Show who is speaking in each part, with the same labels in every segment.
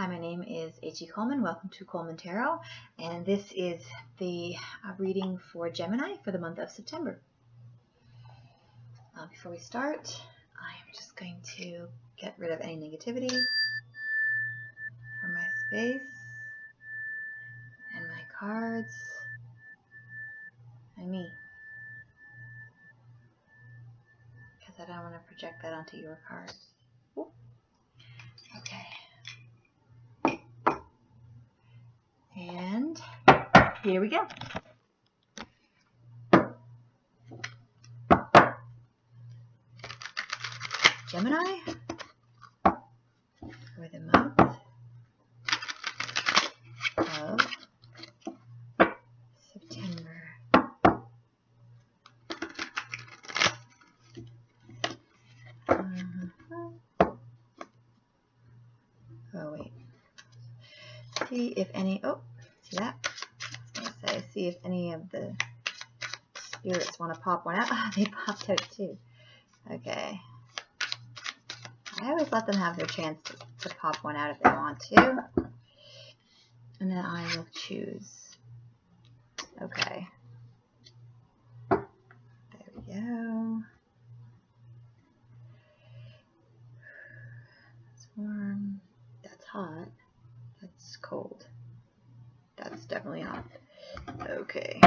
Speaker 1: Hi, my name is H.E. Coleman. Welcome to Coleman Tarot, and this is the reading for Gemini for the month of September. Before we start, I'm just going to get rid of any negativity from my space and my cards and me, because I don't want to project that onto your cards. Ooh. Okay. And here we go. Gemini for the month of September. Oh wait. See if any. Oh, see that? I was gonna say, see if any of the spirits want to pop one out. Oh, they popped out too. Okay. I always let them have their chance to pop one out if they want to. And then I will choose. Okay. There we go. That's warm. That's hot. That's cold. That's definitely hot. Okay.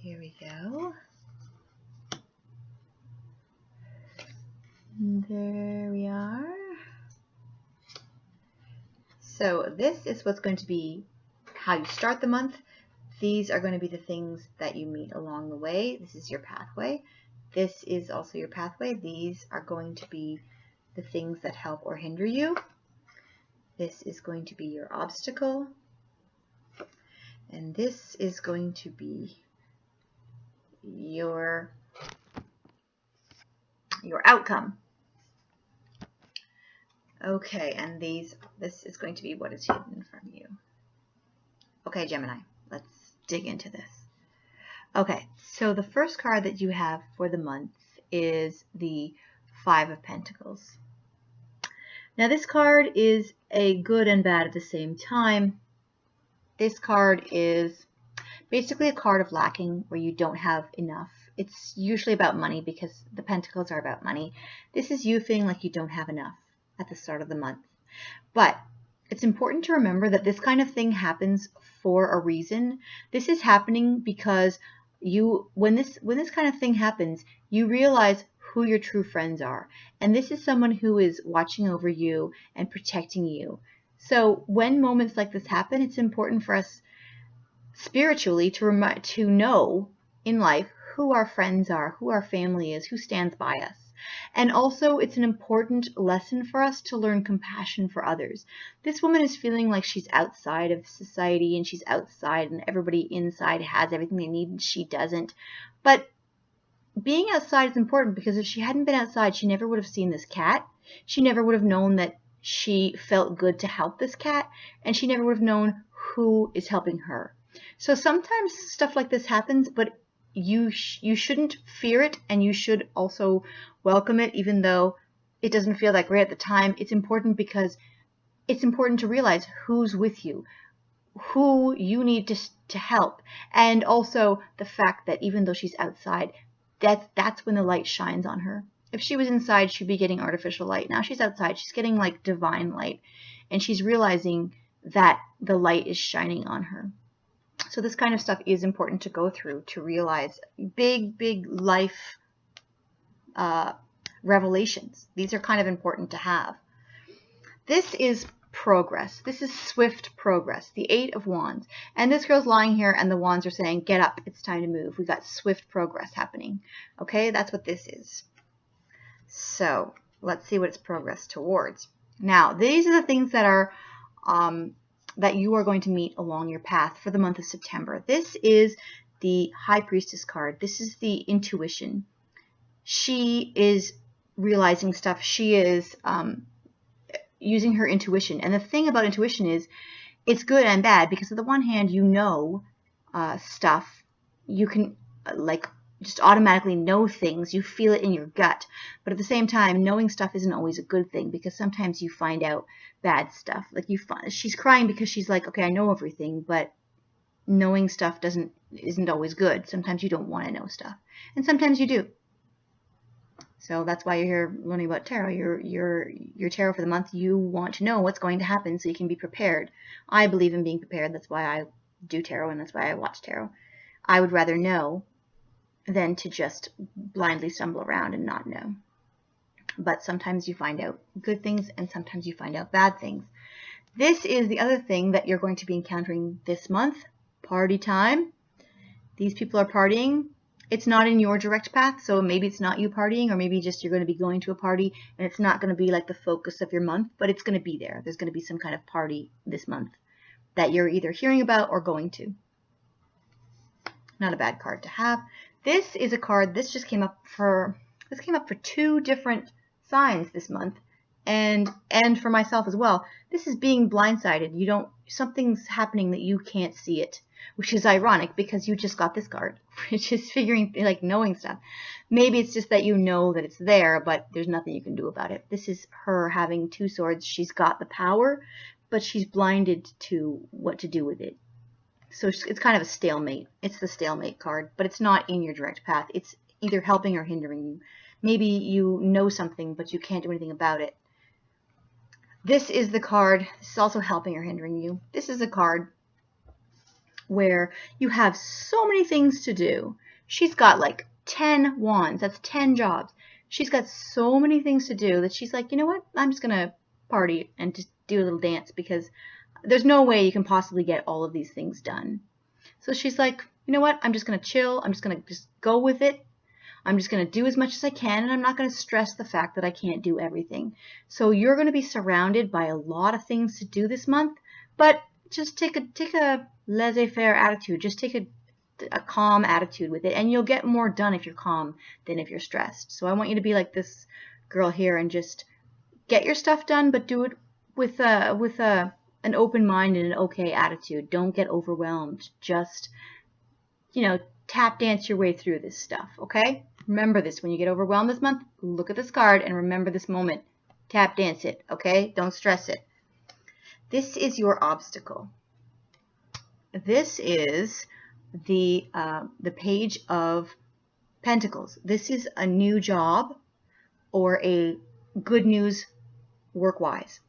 Speaker 1: Here we go. And there we are. So this is what's going to be how you start the month. These are going to be the things that you meet along the way. This is your pathway. This is also your pathway. These are going to be the things that help or hinder you. This is going to be your obstacle. And this is going to be your outcome. Okay, and this is going to be what is hidden from you. Okay, Gemini, let's dig into this. Okay, so the first card that you have for the month is the Five of Pentacles. Now this card is a good and bad at the same time. This card is basically a card of lacking, where you don't have enough. It's usually about money because the pentacles are about money. This is you feeling like you don't have enough at the start of the month. But it's important to remember that this kind of thing happens for a reason. This is happening because when this kind of thing happens, you realize who your true friends are. And this is someone who is watching over you and protecting you. So when moments like this happen, it's important for us spiritually to know in life who our friends are, who our family is, who stands by us. And also, it's an important lesson for us to learn compassion for others. This woman is feeling like she's outside of society and she's outside and everybody inside has everything they need and she doesn't. But being outside is important because if she hadn't been outside, she never would have seen this cat. She never would have known that she felt good to help this cat, and she never would have known who is helping her. So sometimes stuff like this happens, but you shouldn't fear it, and you should also welcome it, even though it doesn't feel that great at the time. It's important because it's important to realize who's with you, who you need to help, and also the fact that even though she's outside, that's when the light shines on her. If she was inside, she'd be getting artificial light. Now she's outside, she's getting like divine light, and she's realizing that the light is shining on her. So this kind of stuff is important to go through to realize big life revelations. These are kind of important to have. This is progress. This is swift progress. The Eight of Wands. And this girl's lying here and the wands are saying, get up, it's time to move. We got swift progress happening. Okay, that's what this is. So let's see what it's progress towards. Now, these are the things that are that you are going to meet along your path for the month of September. This is the High Priestess card. This is the intuition. She is realizing stuff. She is using her intuition. And the thing about intuition is it's good and bad because on the one hand, you know stuff. You can, like just automatically know things. You feel it in your gut. But at the same time, knowing stuff isn't always a good thing, because sometimes you find out bad stuff. Like she's crying because she's like, okay, I know everything, but knowing stuff isn't always good. Sometimes you don't want to know stuff, and sometimes you do. So that's why you're here learning about tarot. Your tarot for the month. You want to know what's going to happen so you can be prepared. I believe in being prepared. That's why I do tarot, and that's why I watch tarot. I would rather know than to just blindly stumble around and not know. But sometimes you find out good things, and sometimes you find out bad things. This is the other thing that you're going to be encountering this month. Party time. These people are partying. It's not in your direct path, so maybe it's not you partying, or maybe just you're going to be going to a party, and it's not going to be like the focus of your month, but it's going to be there. There's going to be some kind of party this month that you're either hearing about or going to. Not a bad card to have. This is a card, this came up for 2 different signs this month, and for myself as well. This is being blindsided. Something's happening that you can't see it, which is ironic because you just got this card, which is knowing stuff. Maybe it's just that you know that it's there, but there's nothing you can do about it. This is her having 2 swords. She's got the power, but she's blinded to what to do with it. So it's kind of a stalemate. It's the stalemate card, but it's not in your direct path. It's either helping or hindering you. Maybe you know something, but you can't do anything about it. This is the card. This is also helping or hindering you. This is a card where you have so many things to do. She's got like 10 wands. That's 10 jobs. She's got so many things to do that she's like, you know what? I'm just going to party and just do a little dance, because there's no way you can possibly get all of these things done. So she's like, you know what? I'm just going to chill. I'm just going to just go with it. I'm just going to do as much as I can, and I'm not going to stress the fact that I can't do everything. So you're going to be surrounded by a lot of things to do this month, but just take a laissez-faire attitude. Just take a calm attitude with it, and you'll get more done if you're calm than if you're stressed. So I want you to be like this girl here and just get your stuff done, but do it with an open mind and an okay attitude. Don't get overwhelmed. Just, tap dance your way through this stuff, okay? Remember this. When you get overwhelmed this month, look at this card and remember this moment. Tap dance it, okay? Don't stress it. This is your obstacle. This is the Page of Pentacles. This is a new job or a good news work-wise.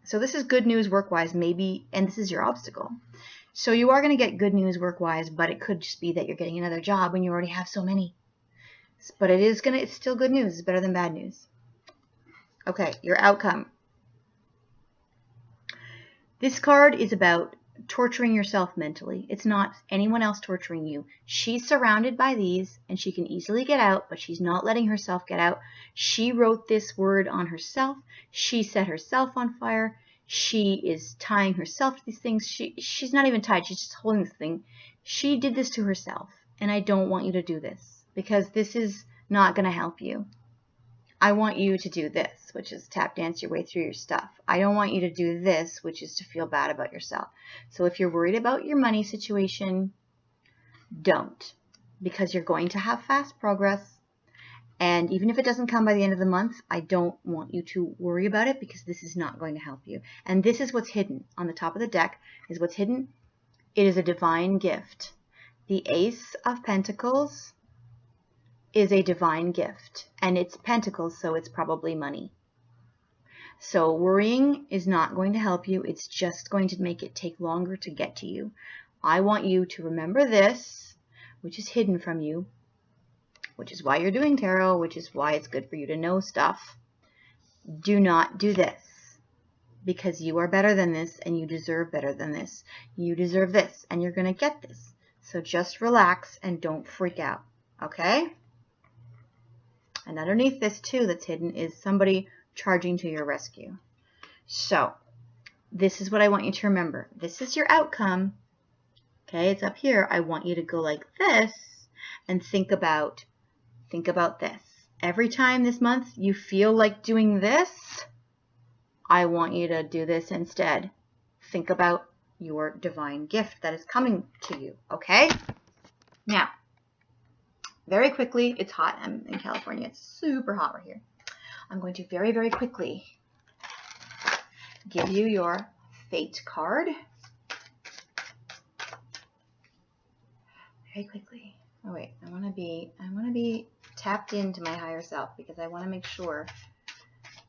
Speaker 1: So this is good news work-wise, maybe, and this is your obstacle. So you are going to get good news work-wise, but it could just be that you're getting another job when you already have so many. But it's still good news. It's better than bad news. Okay, your outcome. This card is about torturing yourself mentally. It's not anyone else torturing you. She's surrounded by these, and she can easily get out, but she's not letting herself get out. She wrote this word on herself. She set herself on fire. She is tying herself to these things. She's not even tied. She's just holding this thing. She did this to herself, and I don't want you to do this, because this is not going to help you. I want you to do this, which is tap dance your way through your stuff. I don't want you to do this, which is to feel bad about yourself. So if you're worried about your money situation, don't, because you're going to have fast progress. And even if it doesn't come by the end of the month, I don't want you to worry about it, because this is not going to help you. And this is what's hidden. On the top of the deck is what's hidden. It is a divine gift. The Ace of Pentacles is a divine gift, and it's pentacles, so it's probably money. So worrying is not going to help you. It's just going to make it take longer to get to you. I want you to remember this, which is hidden from you, which is why you're doing tarot, which is why it's good for you to know stuff. Do not do this, because you are better than this, and you deserve better than this. You deserve this, and you're going to get this. So just relax and don't freak out, okay? And underneath this too that's hidden is somebody charging to your rescue. So this is what I want you to remember. This is your outcome. Okay, it's up here. I want you to go like this and think about this. Every time this month you feel like doing this, I want you to do this instead. Think about your divine gift that is coming to you, okay? Now, very quickly, it's hot. I'm in California. It's super hot right here. I'm going to very, very quickly give you your fate card. Very quickly. Oh wait, I want to be tapped into my higher self because I want to make sure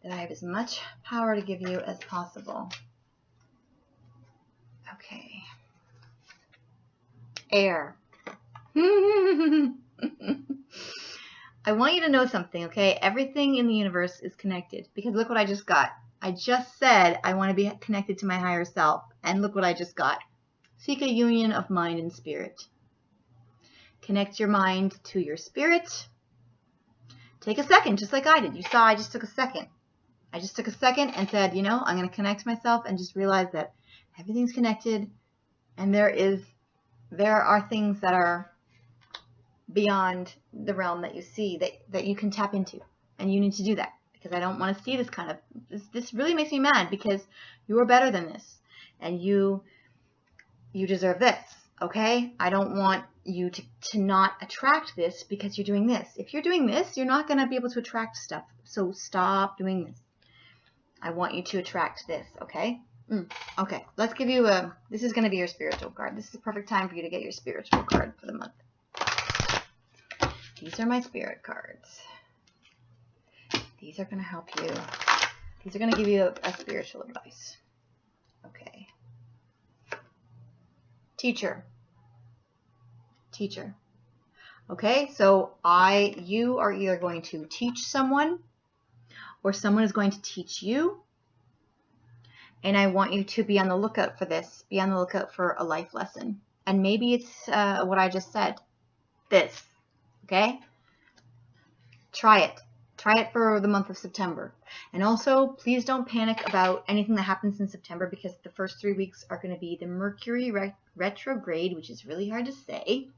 Speaker 1: that I have as much power to give you as possible. Okay. Air. I want you to know something, okay? Everything in the universe is connected because look what I just got. I just said I want to be connected to my higher self, and look what I just got. Seek a union of mind and spirit. Connect your mind to your spirit. Take a second, just like I did. You saw I just took a second. I just took a second and said, you know, I'm going to connect myself and just realize that everything's connected, and there are things that are beyond the realm that you see that you can tap into, and you need to do that because I don't want to see this kind of this really makes me mad because you are better than this, and you deserve this. Okay, I don't want you to not attract this because you're doing this. If you're doing this, you're not going to be able to attract stuff, so stop doing this. I want you to attract this. Okay. Okay, let's give you this is going to be your spiritual card. This is the perfect time for you to get your spiritual card for the month. These are my spirit cards. These are going to help you. These are going to give you a spiritual advice. Okay. Teacher. Teacher. Okay, so you are either going to teach someone or someone is going to teach you. And I want you to be on the lookout for this. Be on the lookout for a life lesson. And maybe it's what I just said. This. Okay? Try it. Try it for the month of September. And also, please don't panic about anything that happens in September because the first 3 weeks are going to be the Mercury retrograde, which is really hard to say,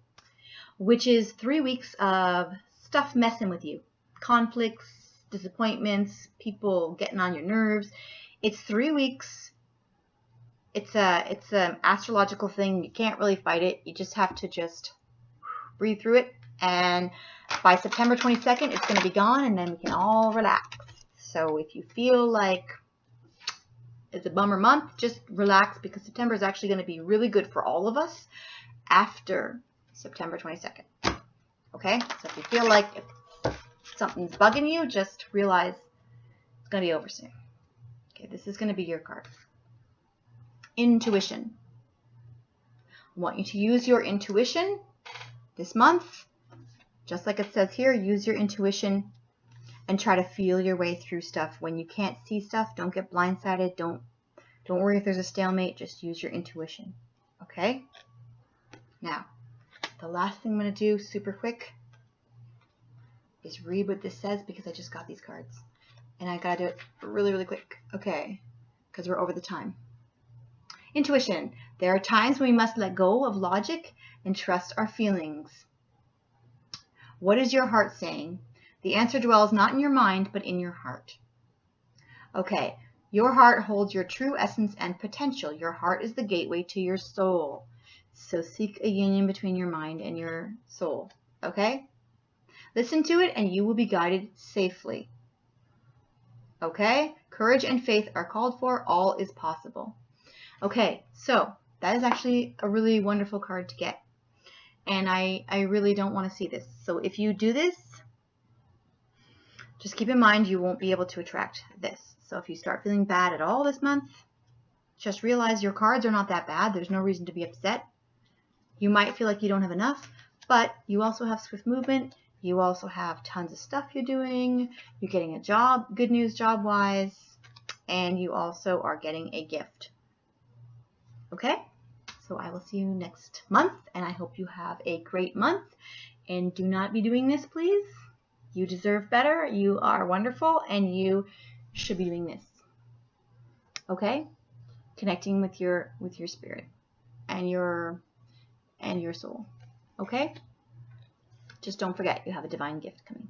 Speaker 1: which is 3 weeks of stuff messing with you. Conflicts, disappointments, people getting on your nerves. It's 3 weeks. It's an astrological thing. You can't really fight it. You just have to just breathe through it. And by September 22nd, it's going to be gone, and then we can all relax. So if you feel like it's a bummer month, just relax because September is actually going to be really good for all of us after September 22nd. Okay? So if you feel like something's bugging you, just realize it's going to be over soon. Okay, this is going to be your card. Intuition. I want you to use your intuition this month. Just like it says here, use your intuition and try to feel your way through stuff. When you can't see stuff, don't get blindsided. Don't worry if there's a stalemate. Just use your intuition. Okay? Now, the last thing I'm going to do super quick is read what this says because I just got these cards. And I got to do it really, really quick. Okay, because we're over the time. Intuition. There are times when we must let go of logic and trust our feelings. What is your heart saying? The answer dwells not in your mind, but in your heart. Okay, your heart holds your true essence and potential. Your heart is the gateway to your soul. So seek a union between your mind and your soul. Okay? Listen to it and you will be guided safely. Okay? Courage and faith are called for. All is possible. Okay, so that is actually a really wonderful card to get. And I really don't want to see this. So if you do this, just keep in mind you won't be able to attract this. So if you start feeling bad at all this month, just realize your cards are not that bad. There's no reason to be upset. You might feel like you don't have enough, but you also have swift movement. You also have tons of stuff you're doing. You're getting a job, good news job-wise, and you also are getting a gift. Okay? So I will see you next month, and I hope you have a great month. And do not be doing this, please. You deserve better. You are wonderful, and you should be doing this. Okay? Connecting with your spirit and your soul. Okay? Just don't forget you have a divine gift coming.